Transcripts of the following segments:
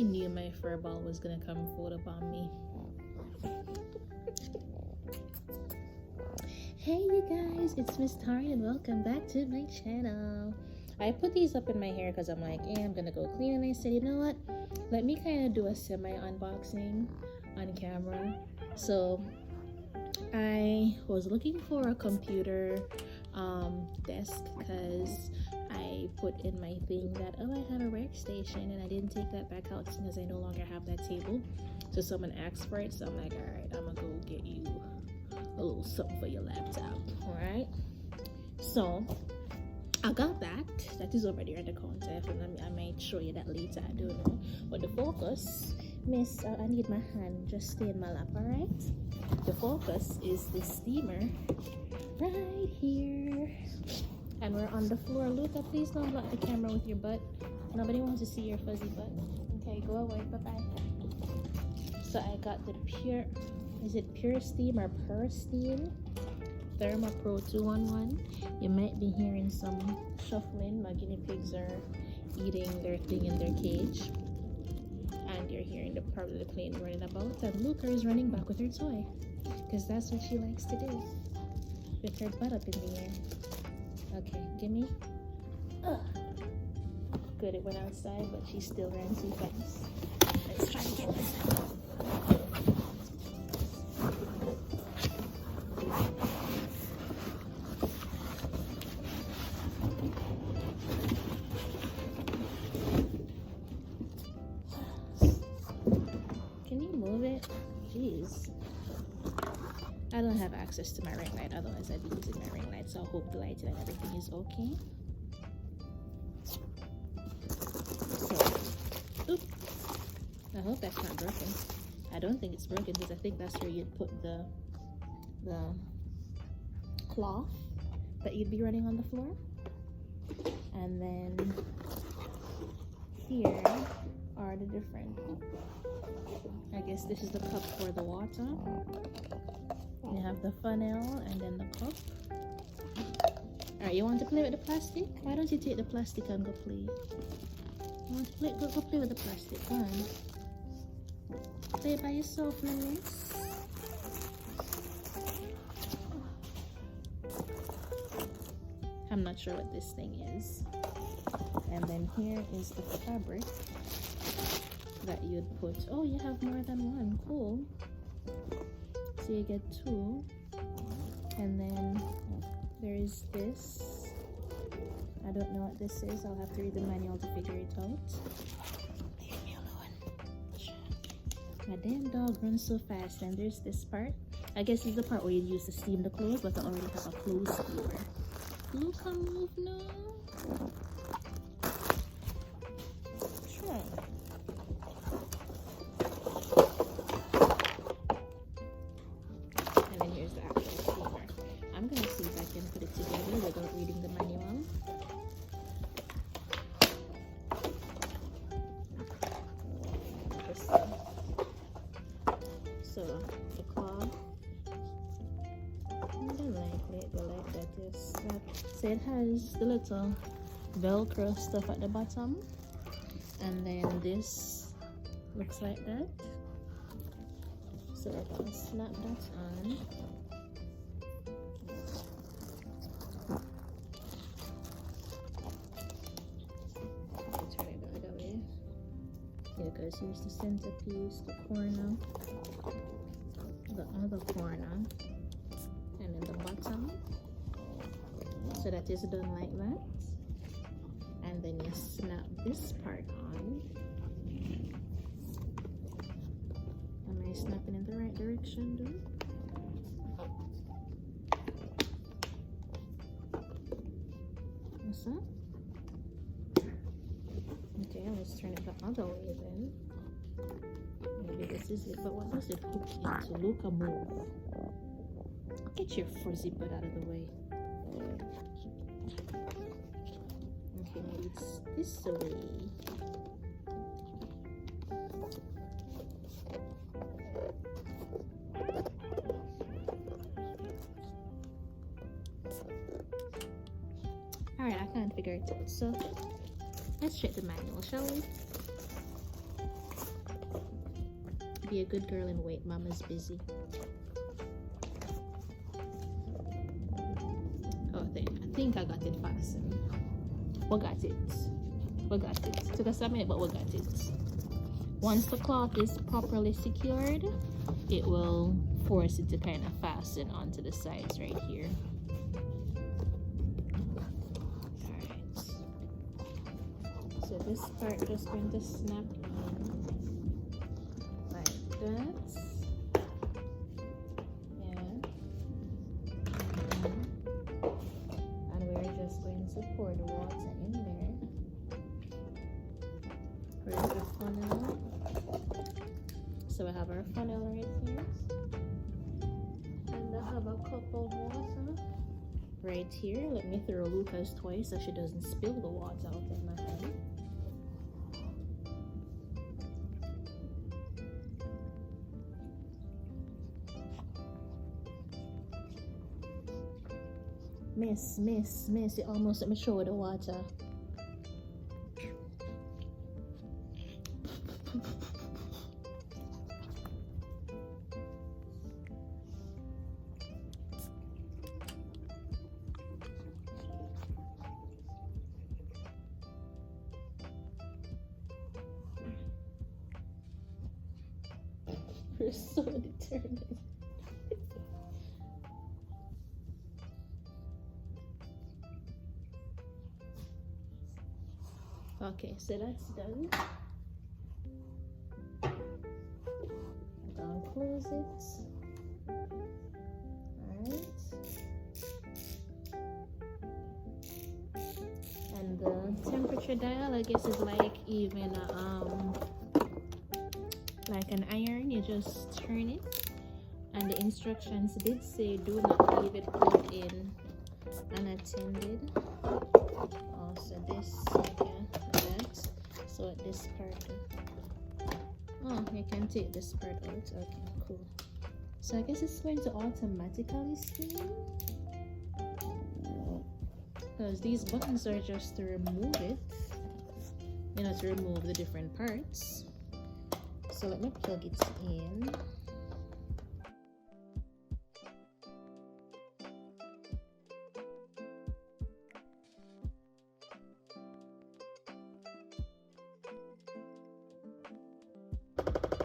I knew my fur ball was gonna come fold up on me. Hey you guys, it's Miss Taurean and welcome back to my channel. I put these up in my hair because I'm like, I'm gonna go clean, and I said, you know what? Let me kind of do a semi-unboxing on camera. So I was looking for a computer desk because I put in my thing that, oh, I have a workstation, and I didn't take that back out because I no longer have that table. So someone asked for it, so I'm like, all right, I'm gonna go get you a little something for your laptop. All right, so I got that. That is over there in the counter. I might show you that later. I don't know. But the focus, miss, I need my hand. Just stay in my lap, all right? The focus is this steamer right here. And we're on the floor. Luca, please don't block the camera with your butt. Nobody wants to see your fuzzy butt. Okay, go away. Bye-bye. So I got the Pure, is it Pure Steam or Pure Steam? Therma Pro 211. You might be hearing some shuffling. My guinea pigs are eating their thing in their cage, and you're hearing probably the plane running about, and Luca is running back with her toy because that's what she likes to do, with her butt up in the air. Okay, gimme. Good, it went outside, but she still ran too fast. Let's try to get this out. Jeez. I don't have access to my ring light, otherwise I'd be using my ring light, so I hope the lighting and everything is okay. So, oop, I hope that's not broken. I don't think it's broken because I think that's where you'd put the cloth that you'd be running on the floor. And then here are the different, I guess this is the cup for the water. You have the funnel and then the cup. Alright, you want to play with the plastic? Why don't you take the plastic and go play? You want to play? Go play with the plastic. Go on. Play by yourself, my miss. I'm not sure what this thing is. And then here is the fabric that you'd put. Oh, you have more than one. Cool. So you get two. And then there is this. I don't know what this is. I'll have to read the manual to figure it out. Leave me alone. My damn dog runs so fast. And there's this part. I guess this is the part where you'd use to steam the clothes, but I already have a clothes steamer. Look, come move now. Sure. And then here's the actual steamer. I'm gonna see if I can put it together without reading the manual. So the cloth. I don't like that is that. So it has the little Velcro stuff at the bottom, and then this looks like that. So we're gonna snap that on. Turn it the other way. Here goes. Here's the centerpiece, the corner, the other corner, and then the bottom. So that is done like that. And then you snap this part on. Am I snapping in the right direction though? What's that? Okay, let's turn it the other way then. Maybe this is it, but what does it hook into? Look, a move. Get your fuzzy butt out of the way. Okay, maybe it's this way. Alright, I can't figure it out. So let's check the manual, shall we? be a good girl and wait. Mama's busy. Oh, there. I think I got it fastened. We got it. We got it. Took us a minute, but we got it. Once the cloth is properly secured, it will force it to kind of fasten onto the sides right here. Alright. So this part just going to snap in like that. And we're just going to pour the water in there. Where's the funnel? So we have our funnel right here. And I have a cup of water right here. Let me throw Luca's twice so she doesn't spill the water out of my hand. Miss, it almost let me show the water. We're so determined. Okay, so that's done. I'm gonna close it. Alright. And the temperature dial, I guess, is like even like an iron. You just turn it. And the instructions did say do not leave it plugged in unattended. Also this, okay, that. So at this part, oh, you can take this part out. Okay, cool. So I guess it's going to automatically steam, because these buttons are just to remove it, you know, to remove the different parts. So let me plug it in.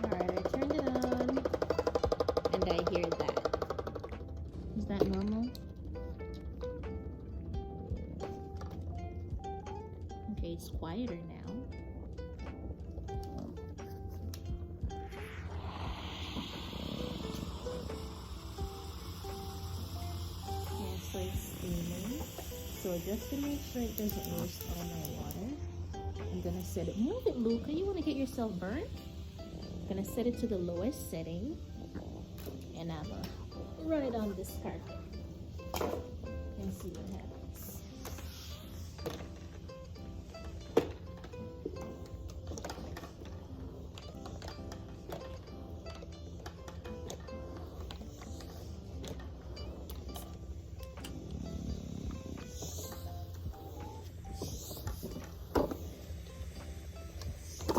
Alright, I turned it on and I hear that. Is that normal? Okay, it's quieter now. Yeah, so it's steaming. So just to make sure it doesn't waste all my water, I'm gonna set it. Move it, Luca. You wanna get yourself burnt? I'm gonna set it to the lowest setting, and I'm gonna run it on this carpet and see what happens.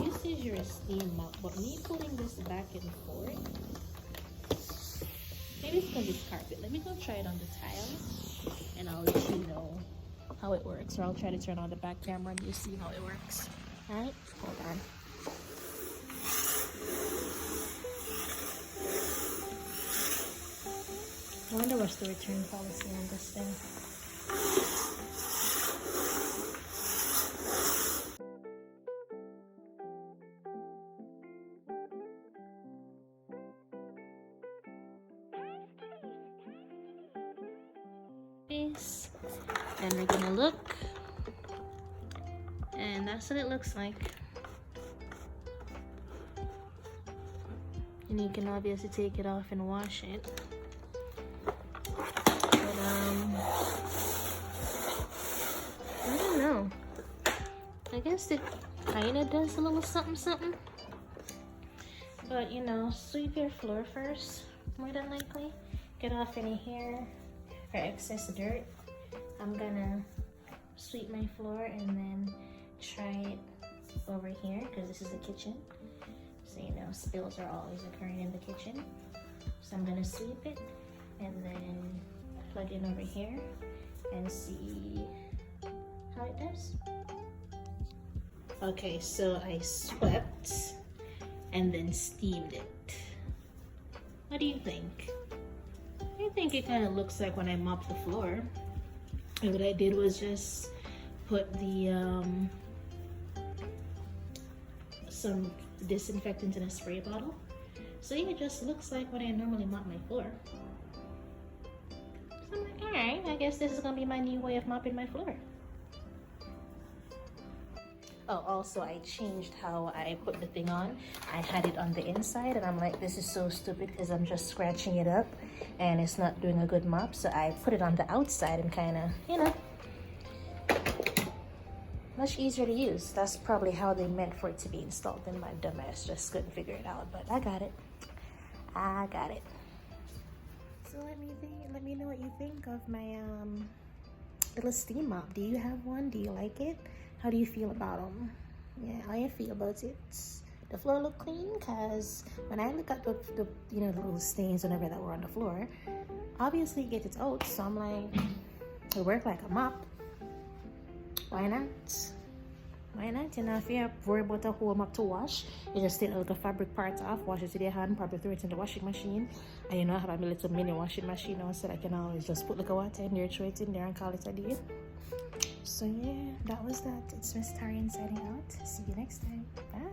This is your steam mop, but me putting this back and forth, maybe it's because it's carpet. Let me go try it on the tiles and I'll let you know how it works. Or I'll try to turn on the back camera and you see how it works. Alright, hold on. I wonder what's the return policy on this thing. And we're gonna look, and that's what it looks like. And you can obviously take it off and wash it, but I don't know, I guess it kind of does a little something, but you know, sweep your floor first, more than likely. Get off any hair or excess dirt. I'm gonna sweep my floor and then try it over here because this is the kitchen. So you know, spills are always occurring in the kitchen. So I'm gonna sweep it and then plug it over here and see how it does. Okay, so I swept and then steamed it. What do you think? I think it kind of looks like when I mopped the floor. And what I did was just put the some disinfectant in a spray bottle. So yeah, it just looks like when I normally mop my floor. So I'm like, alright, I guess this is gonna be my new way of mopping my floor. Oh, also I changed how I put the thing on. I had it on the inside and I'm like, this is so stupid because I'm just scratching it up and it's not doing a good mop. So I put it on the outside and kind of, you know, much easier to use. That's probably how they meant for it to be installed, and my dumbass just couldn't figure it out, but I got it. I got it. So let me know what you think of my little steam mop. Do you have one? Do you like it? How do you feel about them? Yeah, how you feel about it? The floor look clean? Cause when I look at the you know, the little stains whenever that were on the floor, obviously it gets its oats. So I'm like, it worked like a mop. Why not? Why not? You know, if you're worried about a whole mop to wash, you just take a little fabric part off, wash it with your hand, probably throw it in the washing machine. And you know, I have a little mini washing machine now, so I can always just put like a water in there, throw it in there, and call it a day. So yeah, that was that. It's Miss Taurean signing out. See you next time. Bye.